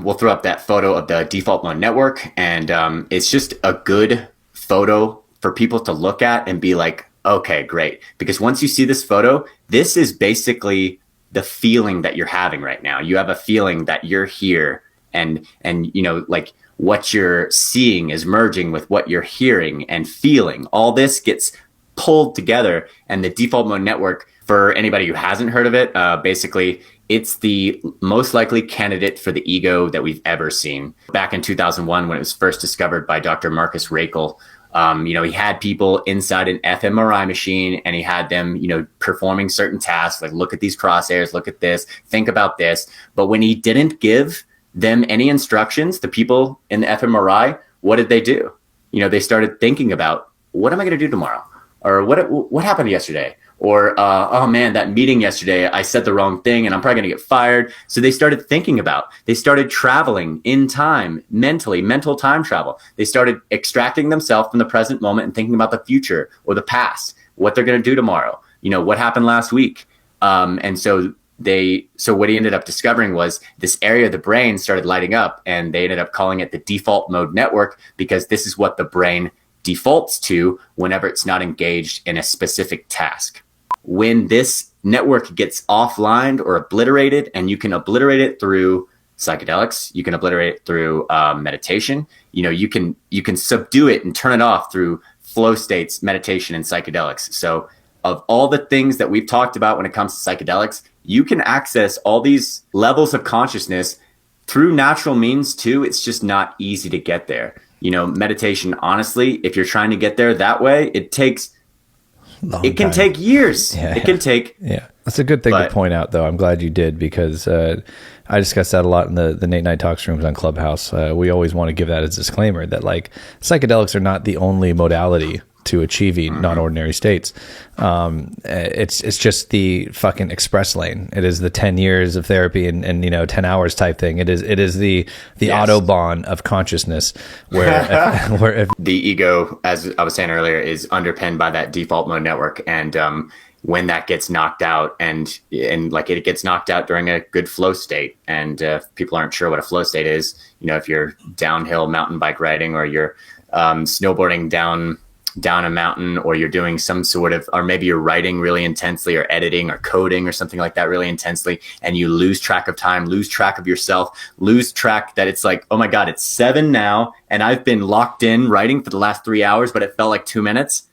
We'll throw up that photo of the default mode network, and it's just a good photo for people to look at and be like, okay, great. Because once you see this photo, this is basically the feeling that you're having right now. You have a feeling that you're here, and like what you're seeing is merging with what you're hearing and feeling. All this gets pulled together, and the default mode network, for anybody who hasn't heard of it, basically it's the most likely candidate for the ego that we've ever seen. Back in 2001, when it was first discovered by Dr. Marcus Rakel, he had people inside an fMRI machine, and he had them, performing certain tasks, like look at these crosshairs, look at this, think about this. But when he didn't give them any instructions, the people in the fMRI, what did they do? They started thinking about, what am I going to do tomorrow? Or what happened yesterday? Or, oh man, that meeting yesterday, I said the wrong thing and I'm probably going to get fired. So they started they started traveling in time, mental time travel. They started extracting themselves from the present moment and thinking about the future or the past, what they're going to do tomorrow, what happened last week. So what he ended up discovering was this area of the brain started lighting up, and they ended up calling it the default mode network, because this is what the brain defaults to whenever it's not engaged in a specific task. When this network gets offline or obliterated, and you can obliterate it through psychedelics, you can obliterate it through meditation, you can subdue it and turn it off through flow states, meditation, and psychedelics. So of all the things that we've talked about when it comes to psychedelics, you can access all these levels of consciousness through natural means too. It's just not easy to get there. Meditation, honestly, if you're trying to get there that way, it can take years. Yeah. It can take. Yeah. That's a good thing to point out, though. I'm glad you did, because I discuss that a lot in the Nate Night Talks rooms on Clubhouse. We always want to give that as a disclaimer that, like, psychedelics are not the only modality to achieving non-ordinary states. It's just the fucking express lane. It is the 10 years of therapy and 10 hours type thing. It is the Yes. Autobahn of consciousness, where if The ego, as I was saying earlier, is underpinned by that default mode network. And when that gets knocked out, and like it gets knocked out during a good flow state, and if people aren't sure what a flow state is, if you're downhill mountain bike riding, or you're snowboarding down a mountain, or you're doing some sort of, or maybe you're writing really intensely, or editing or coding or something like that really intensely, and you lose track of time, lose track of yourself, lose track that it's like, oh my God, it's 7 now, and I've been locked in writing for the last 3 hours, but it felt like 2 minutes.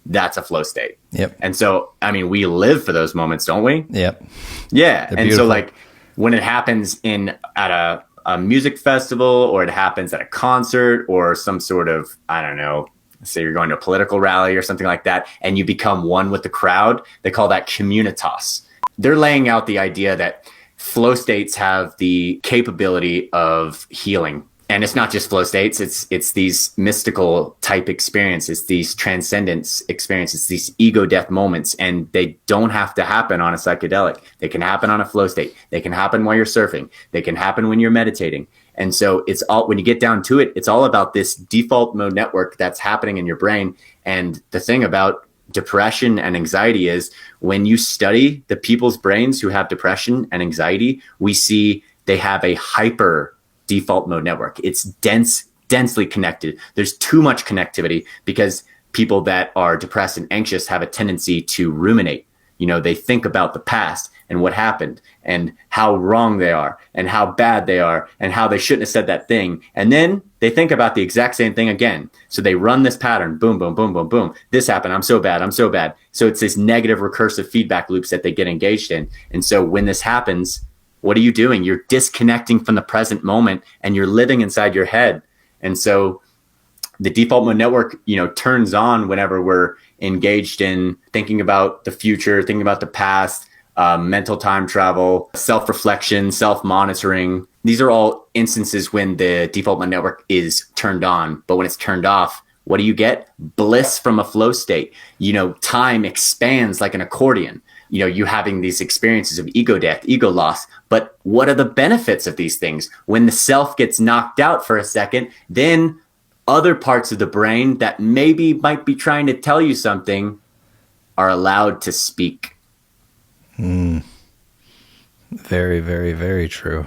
That's a flow state. Yep. And so, we live for those moments, don't we? Yep. Yeah. They're and beautiful. so, like, when it happens at a music festival, or it happens at a concert, or some sort of, I don't know, say you're going to a political rally or something like that, and you become one with the crowd, they call that communitas. They're laying out the idea that flow states have the capability of healing. And it's not just flow states, it's these mystical type experiences, these transcendence experiences, these ego death moments, and they don't have to happen on a psychedelic. They can happen on a flow state. They can happen while you're surfing. They can happen when you're meditating. And so it's all, when you get down to it, it's all about this default mode network that's happening in your brain. And the thing about depression and anxiety is, when you study the people's brains who have depression and anxiety, we see they have a hyper default mode network. It's densely connected. There's too much connectivity, because people that are depressed and anxious have a tendency to ruminate. They think about the past and what happened, and how wrong they are, and how bad they are, and how they shouldn't have said that thing. And then they think about the exact same thing again. So they run this pattern, boom, boom, boom, boom, boom. This happened. I'm so bad. I'm so bad. So it's this negative recursive feedback loops that they get engaged in. And so when this happens, what are you doing? You're disconnecting from the present moment, and you're living inside your head. And so the default mode network, turns on whenever we're engaged in thinking about the future, thinking about the past, mental time travel, self-reflection, self-monitoring. These are all instances when the default mode network is turned on. But when it's turned off, what do you get? Bliss from a flow state. Time expands like an accordion. You having these experiences of ego death, ego loss. But what are the benefits of these things? When the self gets knocked out for a second, then other parts of the brain that maybe might be trying to tell you something are allowed to speak. Very, very, very true.